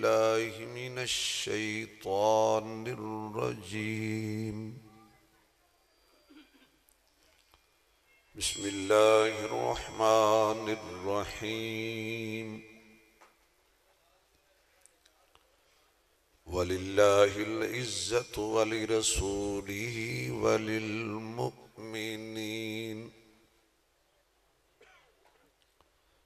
بالله من الشيطان الرجيم بسم الله الرحمن الرحيم ولله العزة ولرسوله وللمؤمنين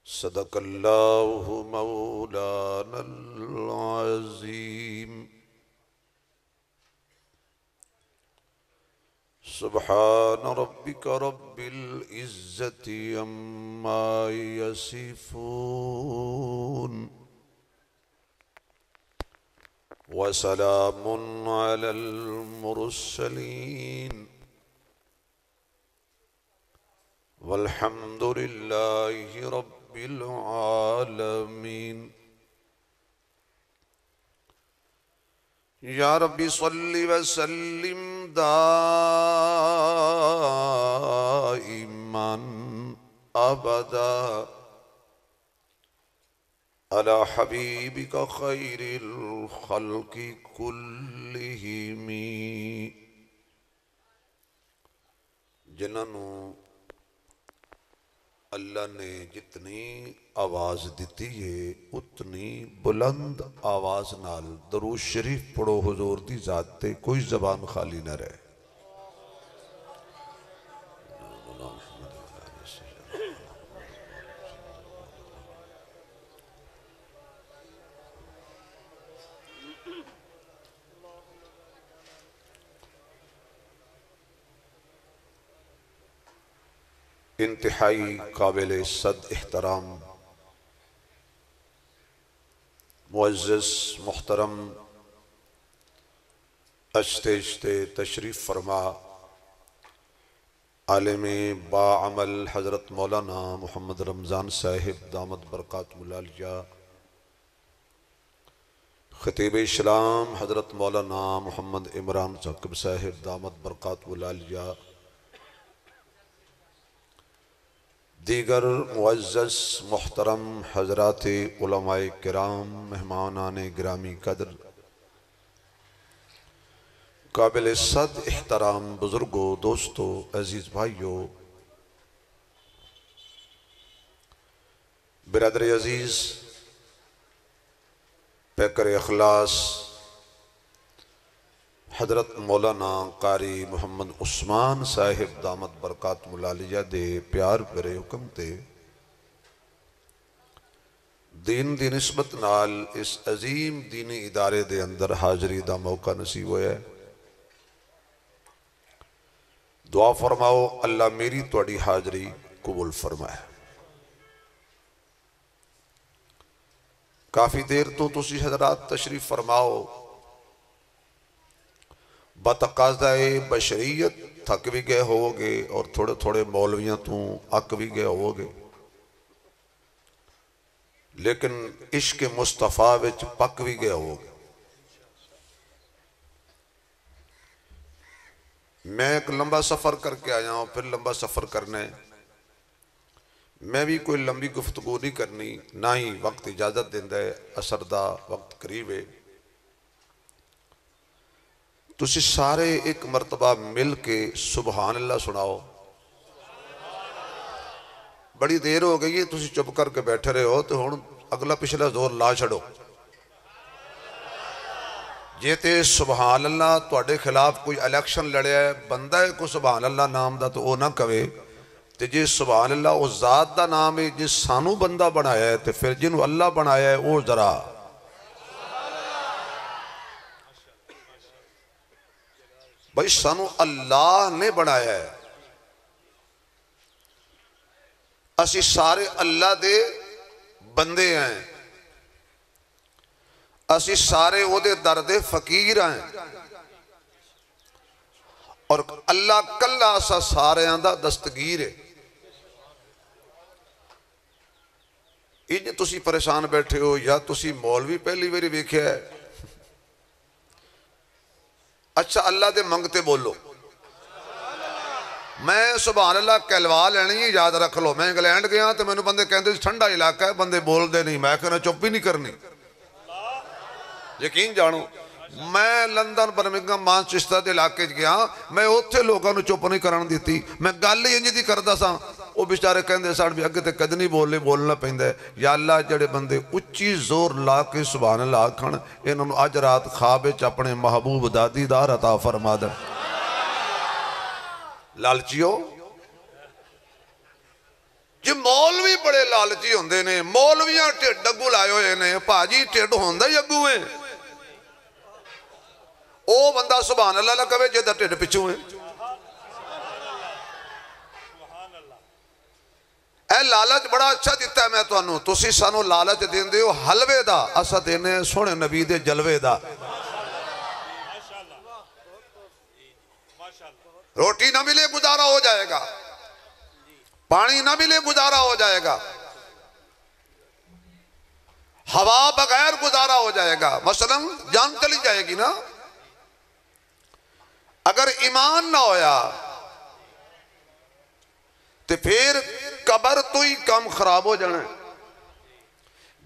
صدق الله مولانا العظيم سبحان ربك رب العزة عما يصفون وسلام على المرسلين والحمد لله رب العالمين یا ربی صلی وسلم دائما ابدا علی حبیبک خیر الخلق کلہم جنہوں اللہ نے جتنی آواز دیتی ہے اتنی بلند آواز نال درود شریف پڑھو حضور دی ذات تے کوئی زبان خالی نہ رہے انتہائی قابل صد احترام معزز محترم اشتے تشریف فرما عالم با عمل حضرت مولانا محمد رمضان صاحب دامت برکاتہ العالیہ خطیب اسلام حضرت مولانا محمد عمران ثاقب صاحب دامت برکاتہ العالیہ دیگر معزز محترم حضرات علماء کرام مہمانان گرامی قدر قابل صد احترام بزرگوں دوستوں عزیز بھائیوں برادر عزیز پیکر اخلاص حضرت مولانا قاری محمد عثمان صاحب دامت برکاتہ العالیہ دے پیار پیرے حکم تے دین دی نسبت نال اس عظیم دینی ادارے دے اندر حاضری دا موقع نصیب ہویا ہے دعا فرماؤ اللہ میری توڑی حاضری قبول فرمائے کافی دیر تو تسی حضرات تشریف فرماؤ بتقاضۂ بشریت تھک بھی گئے ہو گے اور تھوڑے تھوڑے مولویاں تو اک بھی گئے ہو گے لیکن عشق مصطفیٰ وچ پک بھی گئے ہو گے میں ایک لمبا سفر کر کے آیا ہوں پھر لمبا سفر کرنے میں بھی کوئی لمبی گفتگو نہیں کرنی نہ ہی وقت اجازت دیندہ ہے عصر دا وقت قریب ہے تسی سارے ایک مرتبہ مل کے سبحان اللہ سناؤ بڑی دیر ہو گئی ہے تسی چپ کر کے بیٹھے رہے ہو تو ہن اگلا پچھلا زور لا چھڑو جے تے سبحان اللہ تواڈے خلاف کوئی الیکشن لڑیا ہے بندہ ہے کوئی سبحان اللہ نام دا تو او نہ کہے تے جے سبحان اللہ او ذات دا نام ہے جس سانو بندہ بنایا ہے تے پھر جنہوں اللہ بنایا ہے او ذرا بھائی سانو اللہ نے بنایا ہے اسی سارے اللہ دے بندے ہیں اسی سارے وہ دے درد فقیر ہیں اور اللہ کلا اسا سارے آندہ دستگیر ہے انہیں تسی پریشان بیٹھے ہو یا تسی مولوی پہلی باری ویکھیا ہے اچھا اللہ دے منگتے بولو میں سبحان اللہ کہلوا لینی ہے یاد رکھ لو میں انگلینڈ گیا تو میں نے بندے کہندے ٹھنڈا علاقہ ہے بندے بول دے نہیں میں کہنا چپ بھی نہیں کرنی یقین جانو میں لندن برمنگم مانچسٹر دے علاقے گیا میں اوتھے لوگوں نے چپ نہیں کرن دیتی میں گل ہی انج دی کردا سا وہ بیچارے کہندے ساڈ بھی اگے تے کد نہیں بولنا پیندا ہے یا اللہ جڑے بندے اچھی زور لا کے سبحان اللہ آکھن انہاں نوں اج رات خواب وچ اپنے محبوب دا دیدار عطا فرما دے لالچیو جی مولوی بڑے لالچی ہوندے نے مولویاں ٹھڈ اگوں لائے ہوئے نے بھاجی ٹھڈ ہوندا ہی اگوں ہے او بندہ سبحان اللہ نہ کہے جے دا ٹھڈ پچھوں ہے اے لالچ بڑا اچھا دیتا ہے میں تانوں تسی سانو لالچ دیندے ہو حلوے دا اسا دینے سونے نبی دے جلوے دا روٹی نہ ملے گزارا ہو جائے گا پانی نہ ملے گزارا ہو جائے گا ہوا بغیر گزارا ہو جائے گا مثلا جان چلی جائے گی نا اگر ایمان نہ ہویا تو پھر قبر تو ہی کم خراب ہو جانا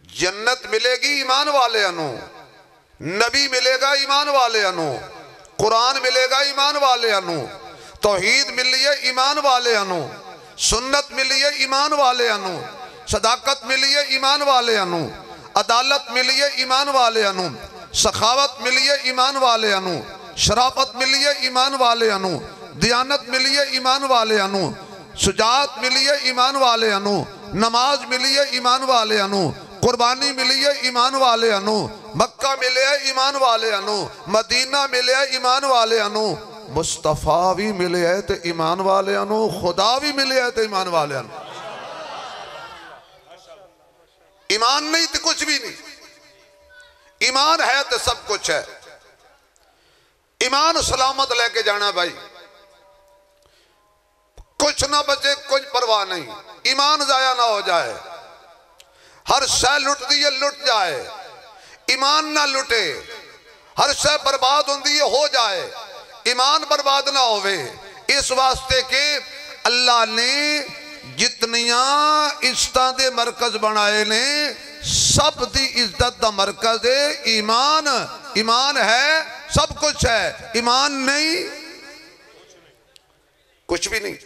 جنت ملے گی ایمان والے انو نبی ملے گا ایمان والے انو قرآن ملے گا ایمان والے انو توحید ملی ہے ایمان والے انو سنت ملی ہے ایمان والے انو صداقت ملی ہے ایمان والے انو عدالت ملی ہے ایمان والے انو سخاوت ملی ہے ایمان والے انو شرافت ملی ہے ایمان والے انو دیانت ملی ہے ایمان والے انو شجاعت ملی ہے ایمان والے انو نماز ملی ہے ایمان والے انو قربانی ملی ہے ایمان والے انو مکہ ملے ہے ایمان والے انو مدینہ ملے ہے ایمان والے انو مصطفیٰ بھی ملے ہے تو ایمان والے انو خدا بھی ملے ہے تو ایمان والے انو ایمان نہیں تو کچھ بھی نہیں ایمان ہے تو سب کچھ ہے ایمان سلامت لے کے جانا بھائی کچھ نہ بچے کچھ پرواہ نہیں ایمان ضائع نہ ہو جائے ہر شے لٹ دیئے لٹ جائے ایمان نہ لٹے ہر شے برباد ہوندی ہو جائے ایمان برباد نہ ہوئے اس واسطے کہ اللہ نے جتنیاں عزتاں دے مرکز بنائے نے سب دی عزت دا مرکز ہے ایمان ایمان ہے سب کچھ ہے ایمان نہیں کچھ بھی نہیں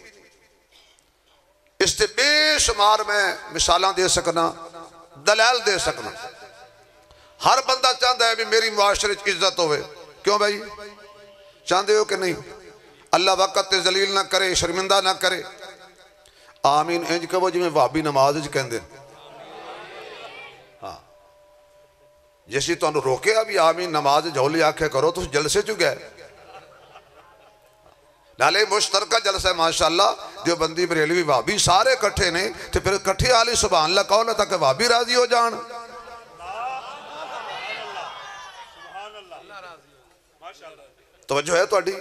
اس سے بے شمار میں مثالاں دے سکنا دلائل دے سکنا ہر بندہ چاہتا ہے بھی میری معاشرے عزت ہوئے کیوں بھائی چاہتے ہو کہ نہیں اللہ وقت ذلیل نہ کرے شرمندہ نہ کرے آمین انج کہو جی میں وابی نماز کہندے ہاں جیسی تو انہوں روکے ابھی آمین نماز جھولی آنکھیں کرو تو جلسے چکے نالے مشترکہ جلسہ ماشاءاللہ دیوبندی بریلوی وابی سارے کٹھے نے تو پھر کٹھے آلی سبحان اللہ کہو تاکہ وابی راضی ہو جان توجہ ہے تو اڈی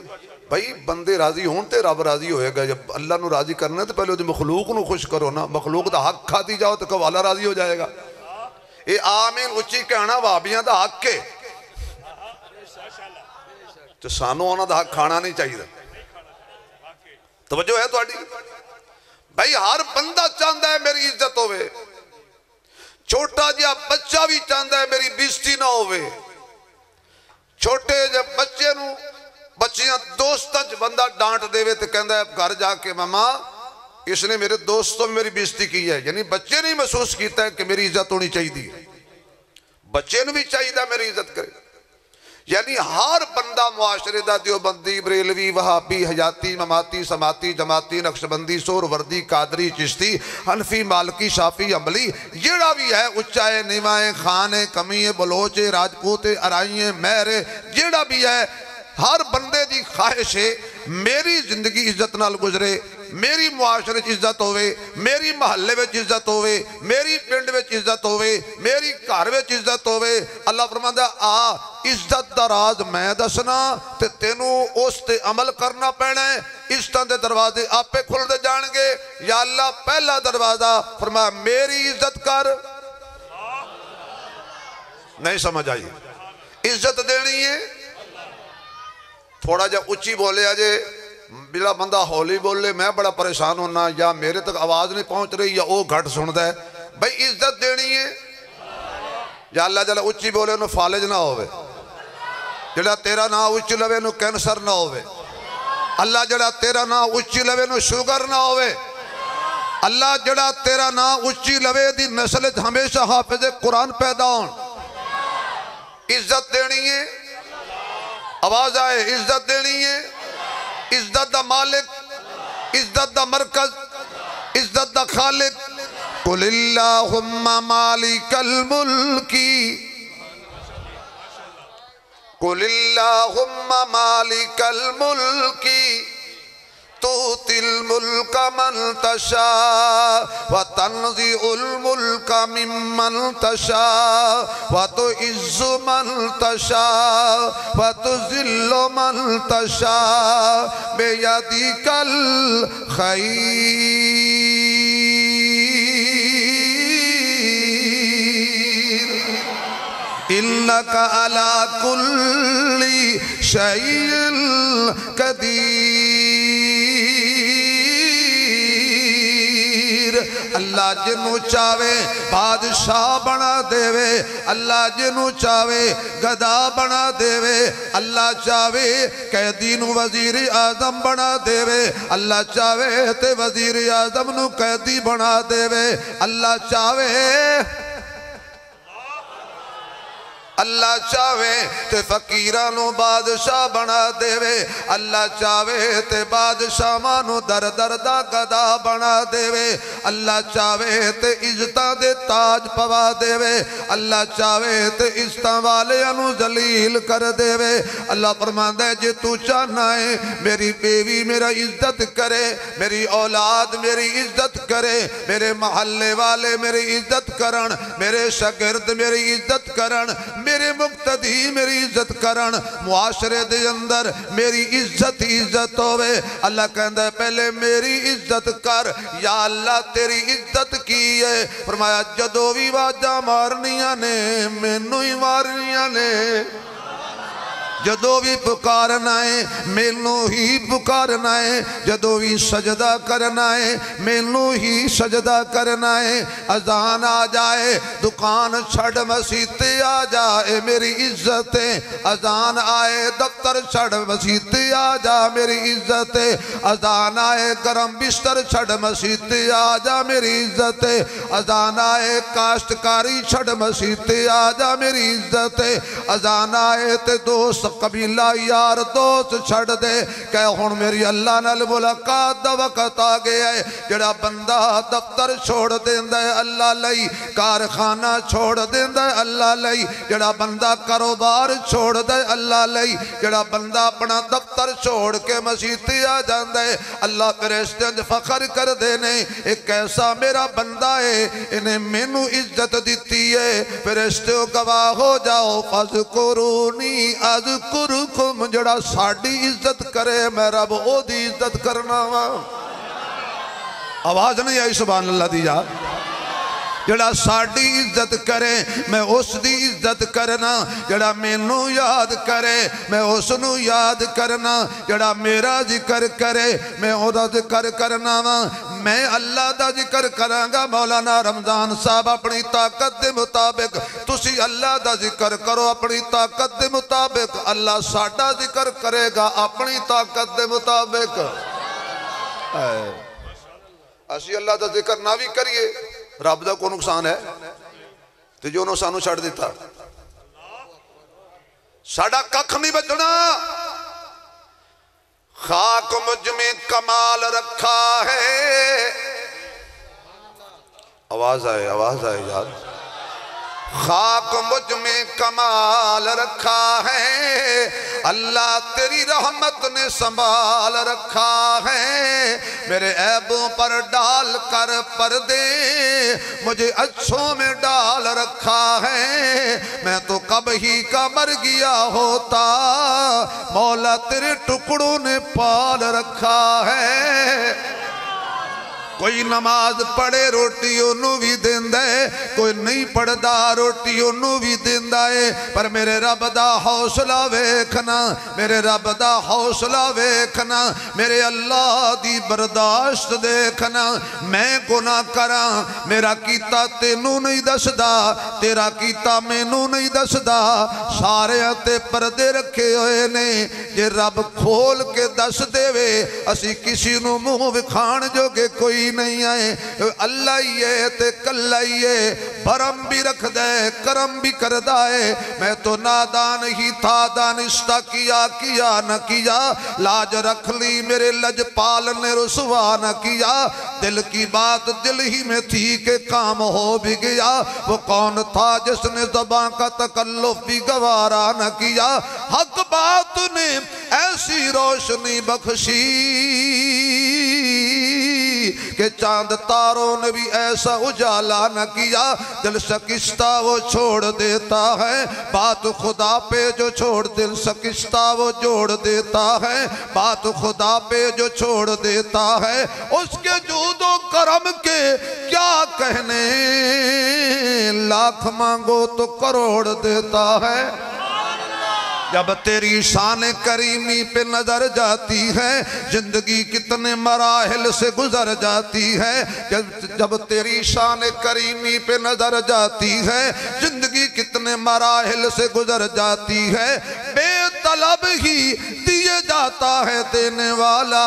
بھائی بندے راضی ہون تے رب راضی ہوئے گا جب اللہ نو راضی کرنا ہے تو پہلے مخلوق نو خوش کرو نا مخلوق دا حق کھاتی جاؤ تو کہو اللہ راضی ہو جائے گا اے آمین اچھی کہنا وابیاں دا حق کے تو سانو آنا دا حق کھانا نہیں چاہیے توجہ ہے تو اڈی بھائی ہر بندہ چاہتا ہے میری عزت ہوئے چھوٹا جا بچہ بھی چاہتا ہے میری بیزتی نہ ہوئے چھوٹے جب بچے نو بچیاں دوستاں بندہ ڈانٹ دے وے تو کہندا ہے گھر جا کے ماما اس نے میرے دوستوں میں میری بیزتی کی ہے یعنی بچے نے محسوس کیتا ہے کہ میری عزت ہونی چاہیے بچے نے بھی چاہیے میری عزت کرے یعنی ہر بندہ معاشرے دا دیوبندی بریلوی وہابی حیاتی مماتی سماتی جماعتی نقشبندی سور وردی قادری چشتی حنفی مالکی شافی عملی جیڑا بھی ہے اچائے نیوائیں خانے کمیے بلوچے راجپوتے ارائییں مہرے جیڑا بھی ہے ہر بندے دی خواہش ہے میری زندگی عزت نال گزرے میری معاشرے عزت ہوئے میری محلے وچ عزت ہوئے میری پنڈ وچ عزت ہوئے میری گھر وچ عزت ہوئے اللہ فرماندا آ عزت دا راز میں دسنا تے تینوں اس تے عمل کرنا پینا ہے عزتاں دے دروازے آپے کھل دے جان گے یا اللہ پہلا دروازہ فرمایا میری عزت کر نہیں سمجھ آئی عزت دینی ہے تھوڑا جا اچھی بولے آجے بلا بندہ ہولی بولے میں بڑا پریشان ہونا یا میرے تک آواز نہیں پہنچ رہی یا وہ گھٹ سن دے بھئی عزت دینی ہے یا اللہ جڑا اچھی بولے انہوں فالج نہ ہوئے، جڑا تیرا نام اچھی لوے انہوں کینسر نہ ہوئے، اللہ جڑا تیرا نام اچھی لوے انہوں شوگر نہ ہوئے، اللہ جڑا تیرا نام اچھی لوے دی نسل ہمیشہ حافظ قرآن پیدا ہون۔ عزت دینی ہے، آواز آئے، عزت دینی ہے، عزت دا مالک، عزت دا مرکز، عزت دا خالق۔ قل اللہم مالک الملکی، قل اللہم مالک الملکی تؤتی الملک من تشاء وتنزع الملک ممن تشاء وتعز من تشاء وتذل من تشاء بیدک الخیر انکا علی کل شیء قدیر۔ اللہ جنو چاہے بادشاہ بنا دے، اللہ جنو چاہے گدا بنا دے، اللہ چاہے قیدی نو وزیر اعظم بنا دے، اللہ چاہے تے وزیر اعظم نو قیدی بنا دے، اللہ چاہے اللہ چاہے تے فقیرانو بادشاہ بنا دے، اللہ چاہے تے بادشاہ مانو در در دا گدا بنا دے، اللہ چاہے تے عزتاں دے تاج پوا دے، اللہ چاہے تے عزتاں والے انو ذلیل کر دے۔ اللہ فرماندا ہے جے تو چاہنا ہے میری بیوی میرا عزت کرے، میری اولاد میری عزت کرے، میرے محلے والے میری عزت کرن، میرے شاگرد میری عزت کرن، میرے مقتدی میری عزت کرن، معاشرے دے اندر میری عزت ہوئے، اللہ کہندہ ہے پہلے میری عزت کر، یا اللہ تیری عزت کی ہے۔ فرمایا جدو بھی واجہ مارنیاں نے مینوں ہی مارنیاں نے، جدو بھی پکارنا ہے مینوں ہی پکارنا ہے، جدو بھی سجدہ کرنا ہے مینوں ہی سجدہ کرنا ہے۔ اذان آ جائے دکان چھڑ مسجد آ جائے میری عزت ہے، اذان آئے دفتر چھڑ مسجد آ جا میری عزت ہے، اذان آئے گرم بستر چھڑ مسجد آ جا میری عزت ہے، اذان آئے کاشتکاری چھڑ مسجد آ جا میری عزت ہے، اذان آئے تے دوست قبیلہ یار دوست چھڑ دے کہ ہون میری اللہ نال ملاقات دا وقت آ گیا ہے۔ جڑا بندہ دفتر چھوڑ دیندہ ہے اللہ لئی، کارخانہ چھوڑ دیندہ ہے اللہ لئی، جڑا بندہ کاروبار چھوڑ دے اللہ لئی، جڑا بندہ اپنا دفتر چھوڑ کے مسجد آ جاندہ ہے اللہ فرشتے فخر کر دینے ایک ایسا میرا بندہ ہے انہیں مینوں عزت دیتی ہے۔ فرشتے گواہ ہو جاؤ فذکرونی اذکرکم، جڑا ساڑی عزت کرے میں رب او دی عزت کرنا وا۔ آواز نہیں آئی سبحان اللہ دی جا، جڑا ساڑی عزت کرے میں اس دی عزت کرنا، جڑا مینوں یاد کرے میں اس نو یاد کرنا، جڑا میرا ذکر کرے میں او دا ذکر کرنا وا۔ میں اللہ دا ذکر کرانگا، مولانا رمضان صاحب اپنی طاقت دے مطابق، تسی اللہ دا ذکر کرو اپنی طاقت دے مطابق، اللہ ساڑا ذکر کرے گا اپنی طاقت دے مطابق۔ اسی اللہ دا ذکر نہ بھی کریے رب دا کو نقصان ہے، تو جو انہوں سانو چھڑ دیتا ساڑا ککھ نہیں بچنا۔ خاک مجھ میں کمال رکھا ہے، آواز آئے یاد، خاک مجھ میں کمال رکھا ہے، اللہ تیری رحمت نے سنبھال رکھا ہے، میرے عیبوں پر ڈال کر پردے مجھے اچھوں میں ڈال رکھا ہے، میں تو کب ہی کا مر گیا ہوتا مولا تیرے ٹکڑوں نے پال رکھا ہے۔ کوئی نماز پڑھے روٹی انہوں بھی دیندہ ہے، کوئی نہیں پڑھدا روٹی انہوں بھی دیندہ ہے، پر میرے رب دا حوصلہ ویکھنا، میرے رب دا حوصلہ ویکھنا، میرے اللہ دی برداشت دیکھنا۔ میں گناہ کراں میرا کیتا تینوں نہیں دسدا، تیرا کیتا مینوں نہیں دسدا، سارے تے پردے رکھے ہوئے نے، جے رب کھول کے دس دے وے اسی کسی نو منہ وکھان جو کہ کوئی نہیں آئے۔ اللہ ہی ہے تے کلہ ہی ہے، برم بھی رکھ دے کرم بھی کر دائے۔ میں تو نادان ہی تھا، دانستہ کیا نہ کیا، لاج رکھ لی میرے لجپال نے رسوا نہ کیا، دل کی بات دل ہی میں تھی کہ کام ہو بھی گیا، وہ کون تھا جس نے زبان کا تکلف بھی گوارا نہ کیا، حق بات نے ایسی روشنی بخشی کہ چاند تاروں نے بھی ایسا اجالا نہ کیا، دل شکستہ وہ چھوڑ دیتا ہے، بات خدا پہ جو چھوڑ دل شکستہ وہ جوڑ دیتا ہے، بات خدا پہ جو چھوڑ دیتا ہے، اس کے جود و کرم کے کیا کہنے، لاکھ مانگو تو کروڑ دیتا ہے۔ جب تیری شان کریمی پہ نظر جاتی ہے، زندگی کتنے مراحل سے گزر جاتی ہے، جب تیری شان کریمی پہ نظر جاتی ہے، زندگی کتنے مراحل سے گزر جاتی ہے، بے طلب ہی دیے جاتا ہے دینے والا،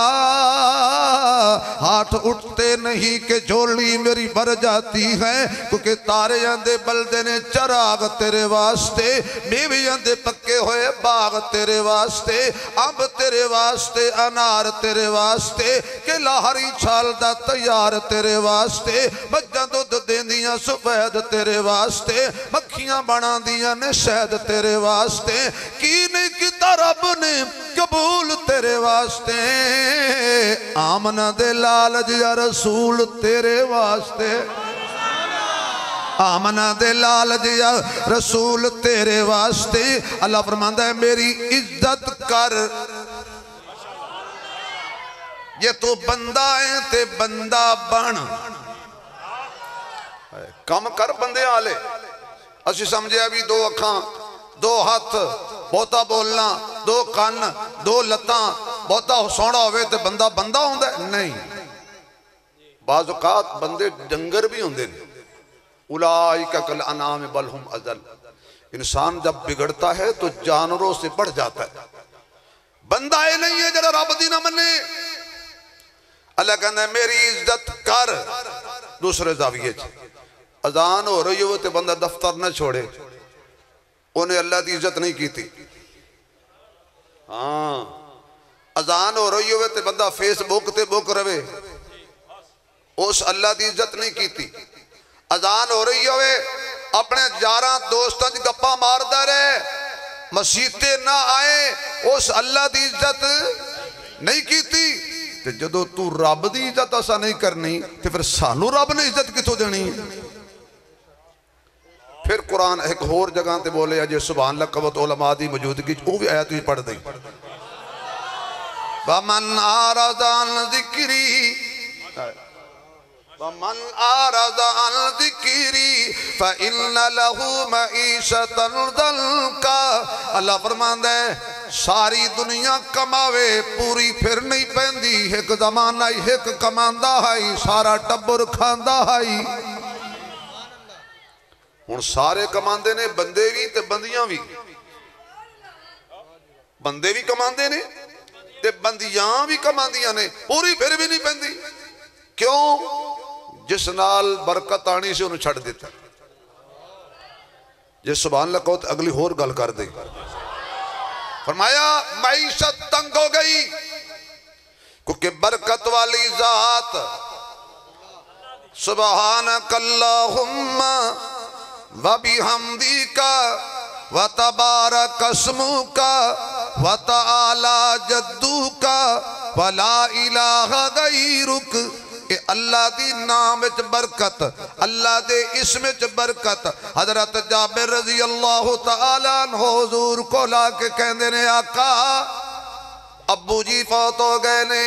ہاتھ اٹھتے نہیں کہ جھولی میری بھر جاتی ہے، کیونکہ تارے اندے بلدے نے چراغ تیرے واسطے، میوے اندے پکے ہوئے باغ تیرے واسطے، اب تیرے واسطے، انار تیرے واسطے، کہ لاہری چھال دا تیار تیرے واسطے، بجاں دودھ دیندیاں سفید تیرے واسطے، مکھیاں بنا دیاں نے شہد تیرے واسطے، کینے کی رب نے قبول تیرے واسطے، آمنہ دے لالج یا رسول تیرے واسطے، آمنہ دے لالج یا رسول تیرے واسطے، اللہ فرماندہ ہے میری عزت کر، یہ تو بندہ ہے تے بندہ بن، کم کر بندے آلے، اسی سمجھے ابھی دو اکھاں دو ہاتھ بہتا بولنا، دو کان دو لتاں بہتا سونا ہوئے تے بندہ بندہ ہوندہ ہے، نہیں، بعض اوقات بندے ڈنگر بھی ہوندے ہیں، اولائکا کل انعام بل ہم اضل، انسان جب بگڑتا ہے تو جانوروں سے بڑھ جاتا ہے، بندہ ہی نہیں ہے جڑا رب دی نہ منے، اللہ کہنا ہے میری عزت کر، دوسرے زاویے اذان ہو رہی ہو تے بندہ دفتر نہ چھوڑے، انہیں اللہ دی عزت نہیں کی تھی، ہاں اذان ہو رہی ہوئے تے بندہ فیس بک تے بک روے، اس اللہ دی عزت نہیں کی تھی، اذان ہو رہی ہوئے اپنے یاراں دوستاں دی گپاں ماردہ رہے، مسیطے نہ آئے، اس اللہ دی عزت نہیں کی تھی، تے جدو تو رب دی عزت ایسا نہیں کرنی تے پھر سانو رب نے عزت کتوں دینی، پھر قرآن ایک اور جگہ تے بولے اجے سبحان اللہ قوت علماء دی موجودگی وہ بھی آیت بھی پڑھ دیں، وَمَنْ أَعْرَضَ عَنْ ذِكْرِي وَمَنْ أَعْرَضَ عَنْ ذِكْرِي فَإِنَّ لَهُ مَعِيشَةً ضَنْكَ، اللہ فرماندہ ہے ساری دنیا کماوے پوری پھر نہیں پہندی، ایک زمانہ ایک کماندہ ہے سارا ٹبر کھاندہ ہے، ہن سارے کماندے نے بندے بھی تے بندیاں بھی، بندے بھی کماندے نے تے بندیاں بھی کماندیاں نے، پوری پھر بھی نہیں پہندی، کیوں؟ جس نال برکت آنی سے انہوں چھڑ دیتا، جس سبحان اللہ کہو اگلی اور گل کر دے، فرمایا معیشت تنگ ہو گئی کیونکہ برکت والی ذات سبحانک اللہم وَبِحَمْدِكَ وَتَبَارَكَ اسْمُكَ وَتَعَالَى جَدُّكَ وَلَا إِلَٰهَ غَيْرُكَ، کہ اللہ دی نام وچ برکت، اللہ دے اسم وچ برکت، حضرت جابر رضی اللہ تعالیٰ عنہ حضور کو لا کے کہندے نے آقا ابو جی فوت ہو گئے نے،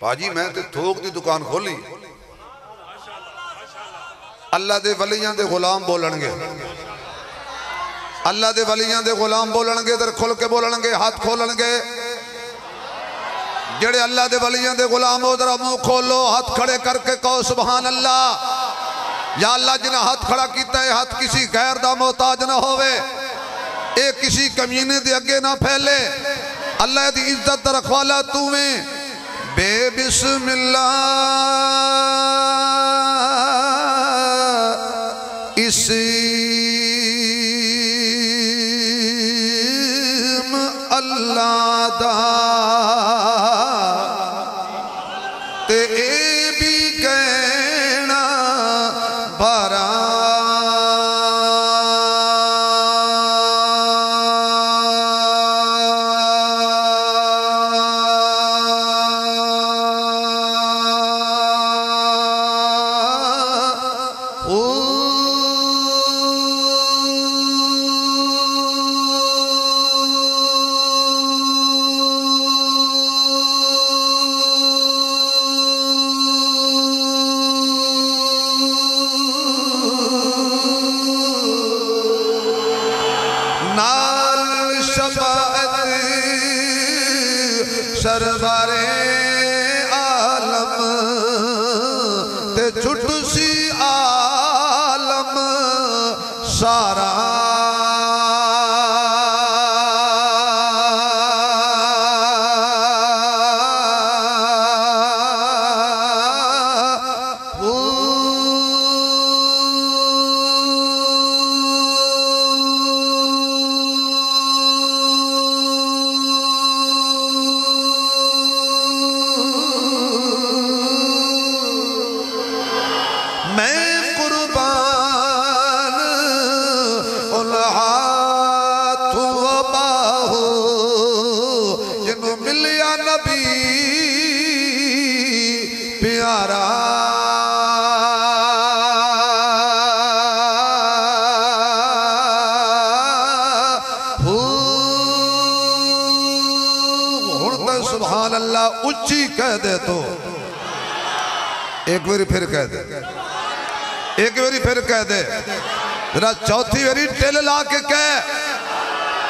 باجی میں تے تھوک دی دکان کھولی اللہ دے ولیاں دے غلام بولن گے اللہ دے ولیاں دے غلام بولن گے در کھل کے بولن گے ہاتھ کھولن گے جڑے اللہ دے ولیاں دے غلام ہو ذرا منہ کھولو ہاتھ کھڑے کر کے کہو سبحان اللہ یا اللہ جنہیں ہاتھ کھڑا کیتا ہے ہاتھ کسی غیر دا محتاج نہ ہوئے اے کسی کمینے دے اگے نہ پھیلے اللہ دی عزت در رکھوالا تو میں بے بسم اللہ اللہ دا تے اے بھی کہنا بارا سرور عالم تے چھٹ سی عالم سارا سبحان اللہ اچھی کہہ دے تو ایک باری پھر کہہ دے ایک باری پھر کہہ دے ذرا چوتھی باری ٹیل لا کے کہہ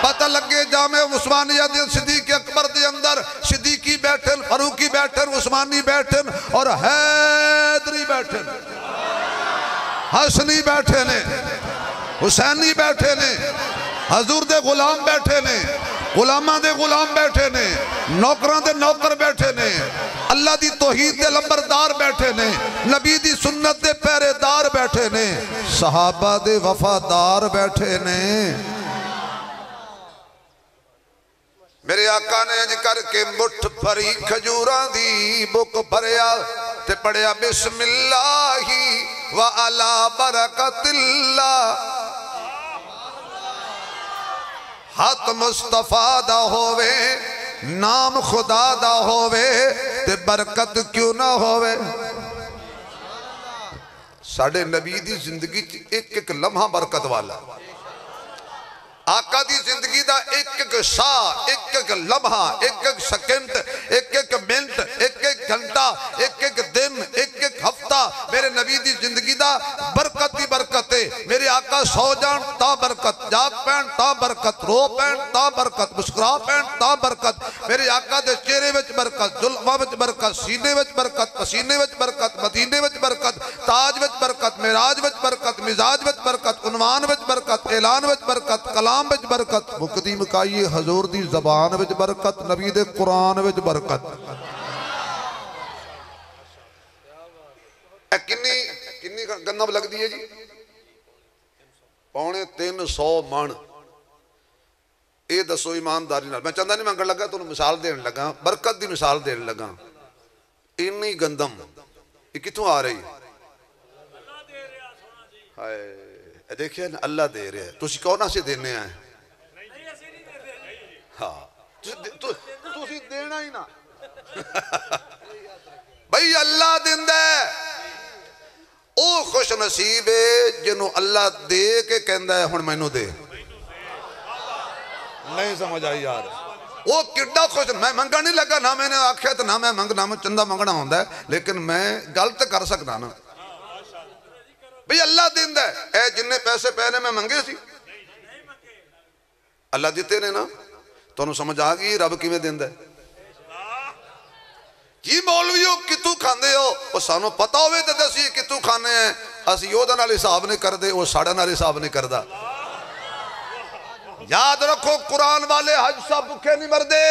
پتہ لگے جامع عثمانیہ دے صدیق اکبر دے اندر صدیقی بیٹھن فاروقی بیٹھن عثمانی بیٹھن اور حیدری بیٹھن حسنی بیٹھے نے حسینی بیٹھے نے حضور دے غلام بیٹھے نے غلامہ دے غلام بیٹھے نے نوکران دے نوکر بیٹھے نے اللہ دی توحید دے لمبردار بیٹھے نے نبی دی سنت دے پیرے دار بیٹھے نے صحابہ دے وفادار بیٹھے نے میرے آقا نے اج کر کے مٹھ پھری کھجوراں دی بک بھریا تے پڑھیا بسم اللہ وعلا برکت اللہ ہاتھ مصطفیٰ دا ہووے نام خدا دا ہووے تے برکت کیوں نہ ہووے ساڑھے نبی دی زندگی ایک ایک لمحہ برکت والا آقا دی زندگی دا ایک ایک سا ایک ایک لمحہ ایک ایک سیکنڈ ایک ایک منٹ ایک ایک گھنٹہ ایک ایک دن ایک ایک ہفتہ میرے نبی دی زندگی دا برکت دی برکت ہے میرے آقا سو جان تا برکت جاگ پین تا برکت رو پین تا برکت مسکرا پین تا برکت میرے آقا دے چہرے وچ برکت ظلمہ وچ برکت سینے وچ برکت پسینے وچ برکت مدینے وچ برکت تاج وچ برکت معراج وچ برکت مزاج وچ برکت عنوان وچ برکت اعلان وچ برکت کلام وچ برکت مقدی مکائی حضور دی زبان وچ برکت نبی دے قرآن وچ برکت کنی گنب لگ دی ہے جی 350 من اے دسو ایمانداری میں چندہ نہیں منگل لگا تو مثال دین لگا برکت دی مثال دین لگا اینی گندم یہ کتوں آ رہی ہے دیکھیں اللہ دے رہے ہیں تُسی کونہ سے دینے آئے ہاں تُسی دینا ہی نا بھئی اللہ دن دے او خوش نصیب ہے جنہوں اللہ دے کے کہندہ ہے ہن میں نو دے نہیں سمجھ آئی یار وہ کڈا خوش میں منگا نہیں لگا نہ میں نے آکھیا تو نہ میں منگنا میں چندہ منگنا ہوندہ ہے لیکن میں غلط کر سکنا نا بھئی اللہ دیندہ ہے اے جننے پیسے پہنے میں منگے سی اللہ دیتے نے نا تو انہوں سمجھ آگئی رب کی میں دیندہ ہے جی مولویوں کتو کھاندے ہو وہ سانو پتا ہوئے تے دسی کتو کھانے ہیں اسی یودہ نال حساب نہیں کر دے وہ ساڑھا نال حساب نہیں کر دا یاد رکھو قرآن والے حج صاحب بکھے نہیں مردے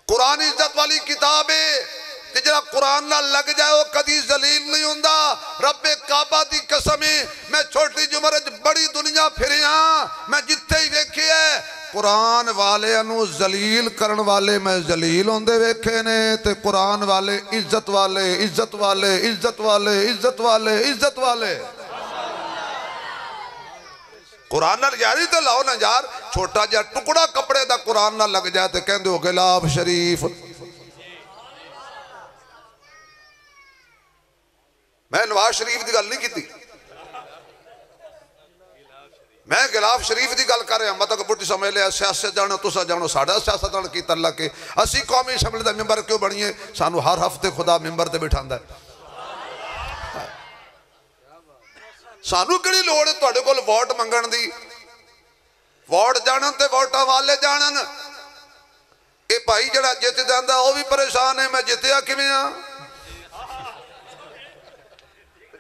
قرآن عزت والی کتاب ہے تجرہ قرآن نہ لگ جائے وہ کدی ذلیل نہیں ہوندہ رب کعبہ دی قسمی میں چھوٹی جمرج بڑی دنیا پھریاں میں جتے ہی دیکھی ہے قرآن والے انو ذلیل کرن والے میں ذلیل ہوندے ویکھے نے تے قرآن والے عزت والے عزت والے عزت والے عزت والے عزت والے قرآن نال یاری تے لاؤ نا یار چھوٹا جا ٹکڑا کپڑے دا قرآن نال لگ جائے تے کہندے ہو غلاف شریف میں نواز شریف دی گل نہیں کیتی میں غلاف شریف دی گل کر رہا مطلب بڑی سمجھ لیا سیاست جانو تسا جانو ساڑھا سیاست جانو کی ترلا کے اسی قومی اسمبلی دا ممبر کیوں بنیے سانو ہر ہفتے خدا ممبر تے بٹھاندہ ہے سانو کڑی لوڑ توڑے کول ووٹ منگن دی ووٹ جانن تے ووٹاں والے جانن اے بھائی جڑا جیتے جاندہ وہ بھی پریشان ہے میں جیتیا کیویں ہاں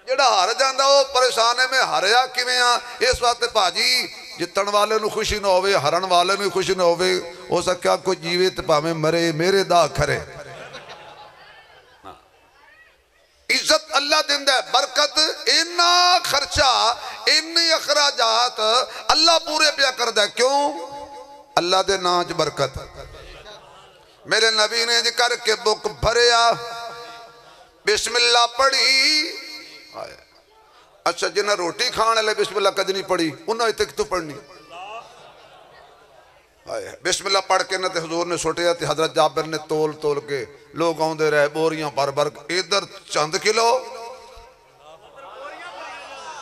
جڑا ہار جاندہ وہ پریشان ہے میں ہاریا کیویں ہاں اس وقت بھاجی جتن والے نو خوشی نہ ہوئے ہرن والے نو خوشی نہ ہوئے ہو سکیا کوئی جیوے تے پاویں مرے میرے دا کھرے عزت اللہ دیندہ ہے برکت اینا خرچہ اینی اخراجات اللہ پورے پیا کردہ ہے کیوں اللہ دے ناج برکت میرے نبی نے ذکر کے بک بھریا بسم اللہ پڑھی اچھا جنہ روٹی کھانے لے بسم اللہ کد نہیں پڑھی انہوں تک تو پڑھنی بسم اللہ پڑھ کے نہ تے حضور نے سوٹیا تے حضرت جابر نے تول تول کے لوگ آؤں دے رہے بوریاں پر بر ادھر چند کلو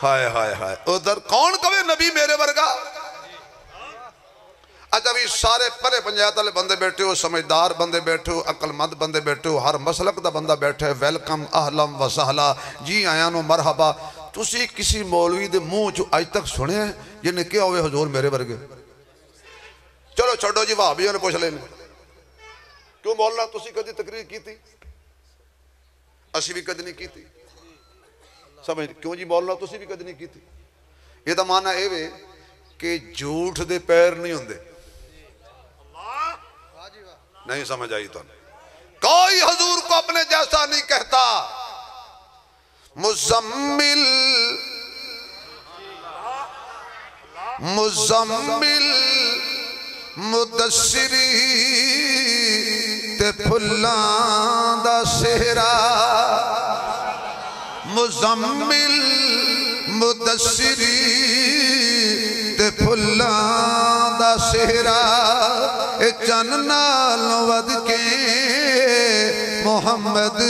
ہائے ہائے ہائے ادھر کون کبھی نبی میرے ورگا اچھا بھی سارے پرے پنجایت والے بندے بیٹھے ہو سمجھدار بندے بیٹھے ہو عقل مند بندے بیٹھے ہو ہر مسلک دا بندہ بیٹھے ویلکم اہلم و سہلا جی آیانو مرحبا تسی کسی مولوی دے منہ جو آج تک سنے ہیں جنہیں کیا ہوئے حضور میرے ورگے چلو چھوڑو جی وہابیوں نے پوچھ لینے کیوں مولانا تسی کدی تقریر کی تھی اسی بھی کدی نہیں کی تھی سمجھ کیوں جی مولانا تسی بھی کدی نہیں کی تھی یہ تو معنی اے وے کہ جھوٹ دے پیر نہیں ہوندے نہیں سمجھ آئی تو کوئی حضور کو اپنے جیسا نہیں کہتا مزمل مزمل مدثری تے پھلان دا سہرا مزمل مدثری تے پھلان دا سہرا اے چن نال ود کے محمد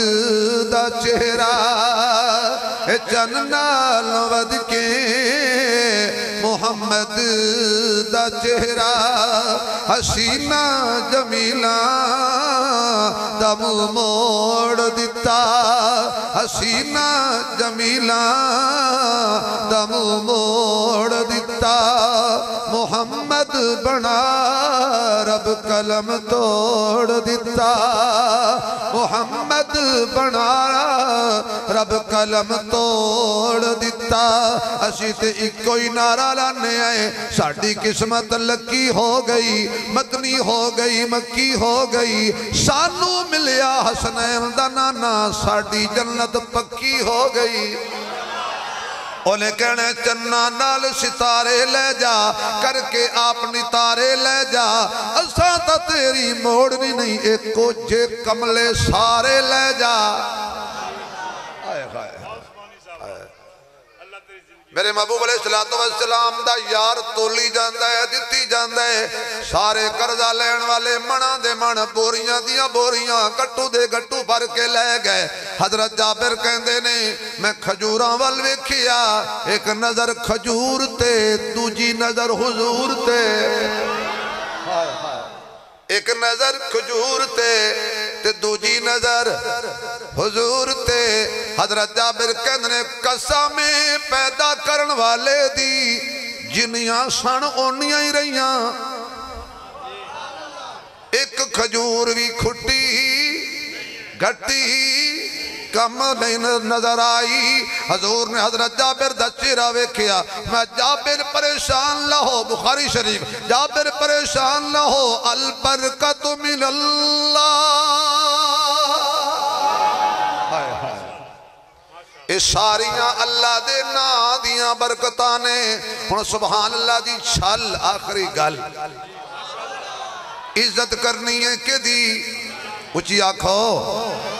دا چہرہ اے چن نال ود کے محمد دا چہرہ حسینہ جمیلہ دا منہ موڑ دیتا حسینہ جمیلہ دا منہ موڑ دیتا محمد بنا رب قلم توڑ دیتا محمد بنا رب قلم توڑ دیتا اسی تے ایک کوئی نعرہ لانے آئے ساڑھی قسمت لکی ہو گئی مدنی ہو گئی مکی ہو گئی سانو ملیا حسنین دا نانا ساڑھی جنت پکی ہو گئی انہیں کہنے چنہ نال ستارے لے جا کر کے اپنی تارے لے جا اساں تا تیری موڑنی نہیں ایک کو جے کملے سارے لے جا میرے محبوب علیہ السلام دا یار تولی جاندہ ہے دتی جاندہ ہے سارے قرضہ لین والے منہ دے من بوریاں دیاں بوریاں گٹو دے گٹو بھر کے لے گئے حضرت جابر کہندے نے میں کھجوراں وال ویکھیا ایک نظر کھجور تے دوجی نظر حضور تے ایک نظر کھجور تے دوجی نظر حضور تے حضرت جابر کہندے نے قسم پیدا کرن والے دی جنیاں سن اونیاں ہی رہیاں ایک کھجور بھی کھٹی گھٹی کم نہیں نظر آئی حضور نے حضرت جابر دا چہرہ ویکھیا میں جابر پریشان نہ ہو بخاری شریف جابر پریشان نہ ہو البرکت من اللہ اے ساریاں اللہ دے نا دیاں برکتانے ہن سبحان اللہ دی چھل آخری گل عزت کرنی ہے کہ دی اچھی آکھو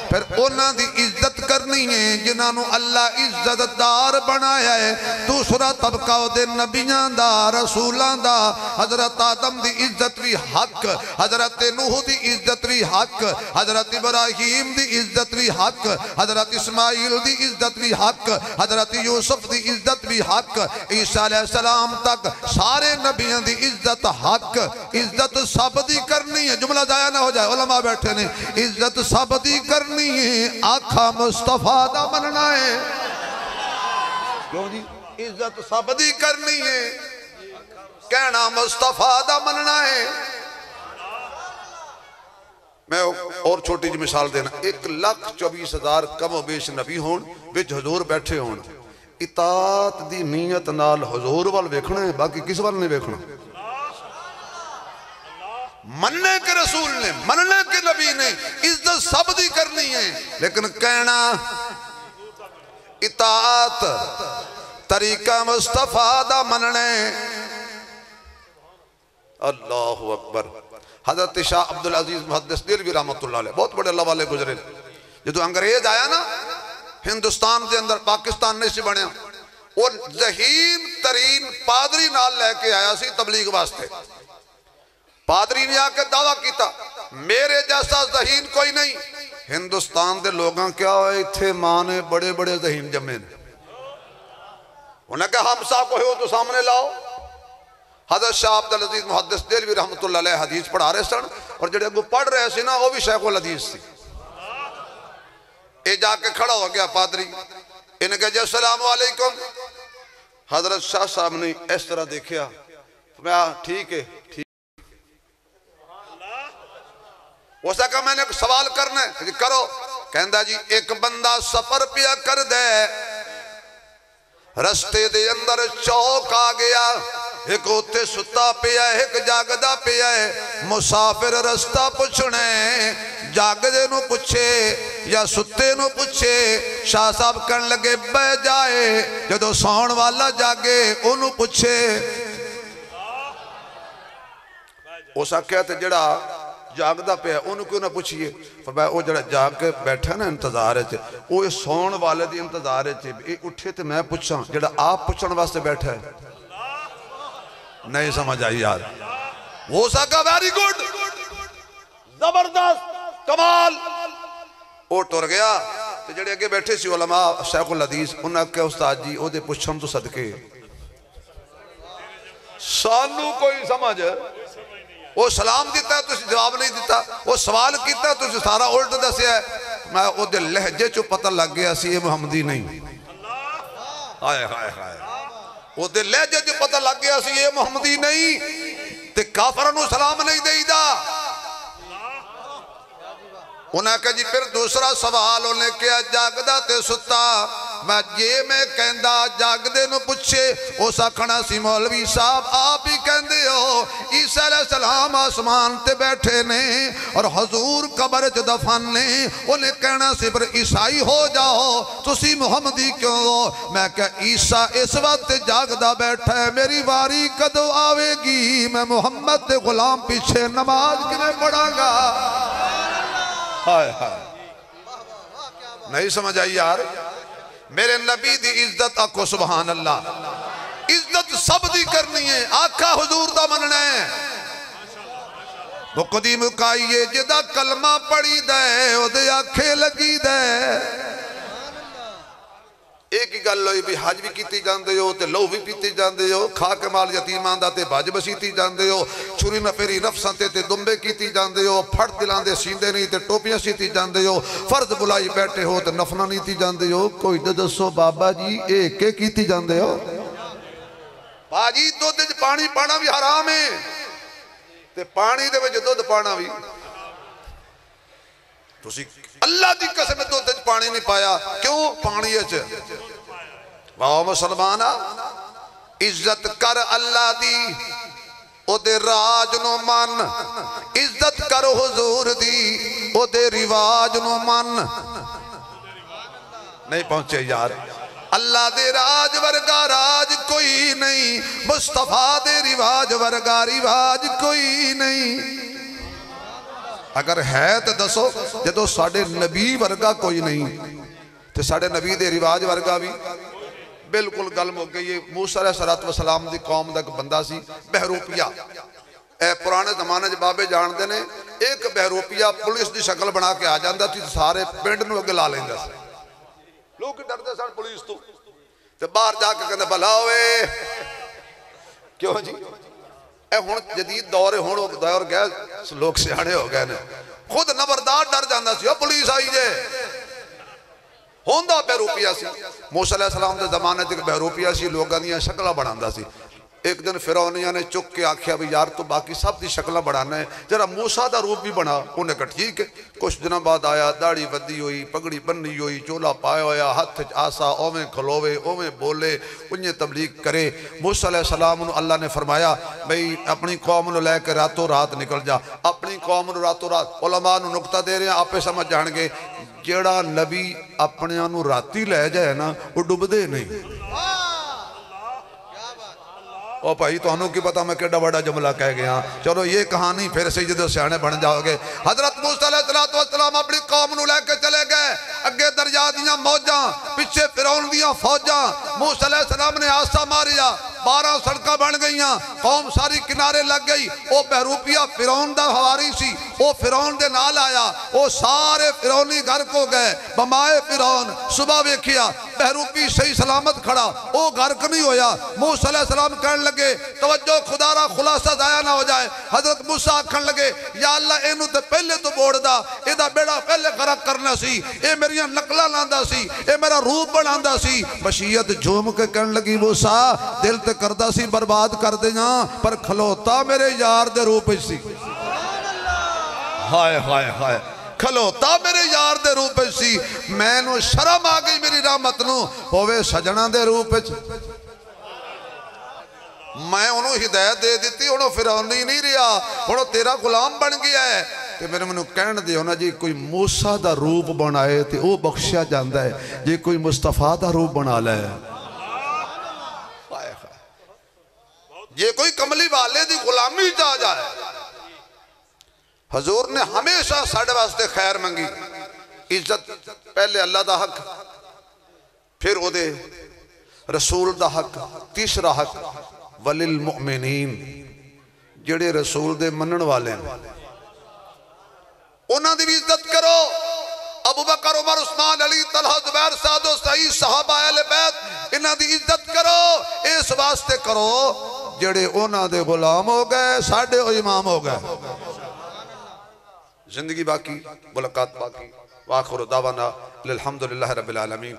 پھر انہاں دی عزت کرنی ہے جنہاں اللہ عزت دار بنایا ہے دوسرا طبقہ دے نبیاں دا رسولاں دا حضرت آدم دی عزت بھی حق حضرت نوح دی عزت بھی حق حضرت ابراہیم دی عزت بھی حق حضرت اسماعیل دی عزت بھی حق حضرت یوسف دی عزت بھی حق عیسیٰ علیہ السلام تک سارے نبیاں دی عزت حق عزت سب دی کرنی ہے جملہ ضائع نہ ہو جائے علماء بیٹھے نے عزت سب دی کرنی ہے آقا مصطفیٰ دا مننا ہے کیوں جی عزت سب دی کرنی ہے کہنا مصطفیٰ دا مننا ہے میں اور چھوٹی جی مثال دینا 1,24,000 کم و بیش نبی ہون وچ حضور بیٹھے ہون اطاعت دی نیت نال حضور وال ویکھنا ہے باقی کس وال نہیں ویکھنا مننے کے رسول نے مننے کے نبی نے عزت سب دی کرنی ہے لیکن کہنا اطاعت طریقہ مصطفیٰ دا مننے اللہ اکبر حضرت شاہ عبدالعزیز محدث دہلوی رحمت اللہ علیہ بہت بڑے اللہ والے گزرے جدو انگریز آیا نا ہندوستان دے اندر پاکستان نے سے بنیا اور ذہین ترین پادری نال لے کے آیا سی تبلیغ واسطے پادری نے آکے دعویٰ کیتا میرے جیسا ذہین کوئی نہیں ہندوستان دے لوگاں کیا ہوئے تھے ماں نے بڑے بڑے ذہین جمعے نے انہیں کہا ہم صاحب کو ہو تو سامنے لاؤ حضرت شاہ عبدالعزیز محدث دہلوی رحمت اللہ علیہ حدیث پڑھا رہے سن اور جڑے اگو پڑھ رہے سی نا وہ بھی شیخ الحدیث تھی اے جا کے کھڑا ہو گیا پادری انہیں کہا جی السلام علیکم حضرت شاہ صاحب نے اس طرح دیکھیا میں ٹھیک ہے وہ سا کہا میں نے سوال کرنا ہے کرو کہندہ جی ایک بندہ سفر پیا کر دے رستے دے اندر چوک آ گیا ایک ہوتے ستا پیا ہے ایک جاگدہ پیا ہے مسافر رستہ پوچھنے جاگدے نو پوچھے یا ستے نو پوچھے شاہ صاحب کرن لگے بہ جائے جدو سون والا جاگے انو پوچھے اسا کہتے جڑا جاگدہ پہ ہے انہوں کیوں نہ پوچھئے فرمایا وہ جڑا جاگ کے بیٹھا نا انتظار ہے وہ سون والے دی انتظار ہے اٹھے تو میں پوچھاں جڑا آپ پوچھن واسطے بیٹھا ہے نہیں سمجھ آئی یار وہ ساکا ویری گوڈ زبردست کمال وہ ٹر گیا تو جڑے اگے بیٹھے سی علماء شیخ الحدیث انہوں کہ استاد جی وہ دے پوچھن تو صدقے سانو کوئی سمجھ وہ سلام دیتا ہے تو اسے جواب نہیں دیتا وہ سوال کیتا ہے تو اسے سارا الٹ دسیا ہے میں وہ دے لہجے چو پتہ لگ گیا سی یہ محمدی نہیں آئے آئے آئے وہ دے لہجے چو پتہ لگ گیا سی یہ محمدی نہیں تے کافرانو سلام نہیں دے دا انہیں کہا جی پھر دوسرا سوال انہیں کیا جاگدہ تے ستا میں کہندہ جاگدے نو پوچھے او ساکھنا سی مولوی صاحب آپ ہی کہندے ہو عیسیٰ علیہ السلام آسمان تے بیٹھے نے اور حضور قبر چ دفن نے انہیں کہنا سی پر عیسائی ہو جاؤ تسی محمدی کیوں ہو میں کہا عیسیٰ اس وقت جاگدہ بیٹھا ہے میری باری کدو آوے گی میں محمد تے غلام پیچھے نماز کنے پڑھا گا ہائے ہائے نہیں سمجھ آئی یار میرے نبی دی عزت آکھو سبحان اللہ عزت سب دی کرنی ہے آقا حضور دا مننا ہے مقدی مکائیے جدا کلمہ پڑی دے او دے آنکھیں لگی دے ایک ہی گل ہوئی بھی حج بھی کیتی جاندے ہو تے لہو بھی پیتی جاندے ہو کھا کے مال یتیمان دا تے بھج بسیتی جاندے ہو چھری نفری نفساں تے دمبے کیتی جاندے ہو پھٹ دلان دے سیندے نہیں تے ٹوپیاں سیتی جاندے ہو فرض بلائی بیٹھے ہو تے نفنا نیتی جاندے ہو کوئی دسو بابا جی ایک کے کیتی جاندے ہو باجی دودھ وچ پانی پانا بھی حرام ہے تے پانی دے وچ دودھ پانا بھی تسی اللہ دی قسم دودھ وچ پانی نہیں پایا کیوں پانی اچ واہ مسلمانا عزت کر اللہ دی او دے راج نو من عزت کر حضور دی او دے رواج نو من نہیں پہنچے یار اللہ دے راج ورگا راج کوئی نہیں مصطفیٰ دے رواج ورگا رواج کوئی نہیں اگر ہے تو دسو جدو ساڑھے نبی ورگا کوئی نہیں تو ساڑھے نبی دے رواج ورگا بھی بالکل گل ہو گئی موسیٰ علیہ السلام دی قوم دا ایک بندہ سی بہروپیہ اے پرانے زمانے جب بابے جان دے نے ایک بہروپیہ پولیس دی شکل بنا کے آ جاندہ تھی سارے پینڈ نو اگے لا لیندہ سے لوگ ڈرتے سن پولیس تو باہر جا کے کہنے بھلا ہوئے کیوں جی اے ہون جدید دور دور گئے لوگ سیانے ہو گئے نے خود نبردار ڈر جاندہ سی پولیس آئی جے ہوندہ بہروپیہ سی موسیٰ علیہ السلام دے زمانے تک بہروپیہ سی لوگاں دیاں شکلہ بڑھاندہ سی ایک دن فرعونیہ نے چک کے آکھیا بھی یار تو باقی سب دی شکلہ بڑھانا ہے جرا موسیٰ دا روپ بھی بنا انہیں کہا ٹھیک ہے کچھ دنوں بعد آیا داڑھی ودی ہوئی پگڑی بننی ہوئی چولا پایا ہویا ہاتھ آسا اومیں کھلوے اومیں بولے انہیں تبلیغ کرے موسیٰ علیہ السلام انہوں اللہ نے فرمایا بھئی اپنی قوم نو لے کے راتوں رات نکل جا اپنی قوم نو راتوں رات علماء نو نقطہ دے رہے ہیں آپ سمجھ جان گے جیڑا نبی اپنے انہوں راتی لے جائے نا وہ ڈوب دے نہیں او بھائی تو انہوں کی پتا میں کیڑا بڑا جملہ کہہ گیا چلو یہ کہانی پھر سجدے سیانے بن جاؤ گے حضرت موسیٰ علیہ السلام اپنی قوم نو لے کے چلے گئے اگے دریا دیاں موجاں پچھے فرعون دیاں فوجاں موسیٰ علیہ السلام نے آسا ماریا 12 سڑکہ بن گئیاں قوم ساری کنارے لگ گئی او بہروپیہ فرعون دا ہواری سی او فرعون دے نال آیا او سارے فرعونی گھر کو گئے بمائے فرعون صبح ویکھیا بہروپی صحیح سلامت کھڑا او گھر کو نہیں ہویا موسیٰ علیہ السلام کہنے لگے توجہ خدا را خلاصہ ضائع نہ ہو جائے حضرت موسیٰ آکھن لگے یا اللہ اینو تے پہلے تو بوڑ دا ایدہ بیڑا پہلے غرق کرنا سی اے میریاں نقلہ لاندہ سی اے میرا روپ بڑھاندہ سی بشیت جھوم کے کہنے لگی موسیٰ دل تے کردہ سی برباد کر دیاں پر کھلوتا میرے یار دے روپ سی ہائے ہائے ہائے کھلوتا میرے یار دے روپ سی میں نو شرم آگئی میری رحمت نو ہوئے سجنہ دے روپ میں انہوں ہدایت دے دیتی انہوں فرعونی نہیں رہا انہوں تیرا غلام بن گیا ہے کہ میرے منو کہن دے ہونا جی کوئی موسیٰ دا روپ بنائے تے او بخشیا جاندہ ہے جی کوئی مصطفیٰ دا روپ بنا لے یہ کوئی کملی والے دی غلامی جا جائے حضور نے ہمیشہ ساڑھے واسطے خیر منگی عزت پہلے اللہ دا حق پھر او دے رسول دا حق تیسرا حق وللمؤمنین جڑے رسول دے منن والے ہیں انہاں دی بھی عزت کرو ابو بکر عمر عثمان علی طلحہ زبیر سعد و سعید صحابہ اہل بیت انہاں دی عزت کرو اس واسطے کرو جڑے انہاں دے غلام ہو گئے ساڑھے امام ہو گئے زندگی باقی ملاقات باقی وآخر دعوانا الحمدللہ رب العالمین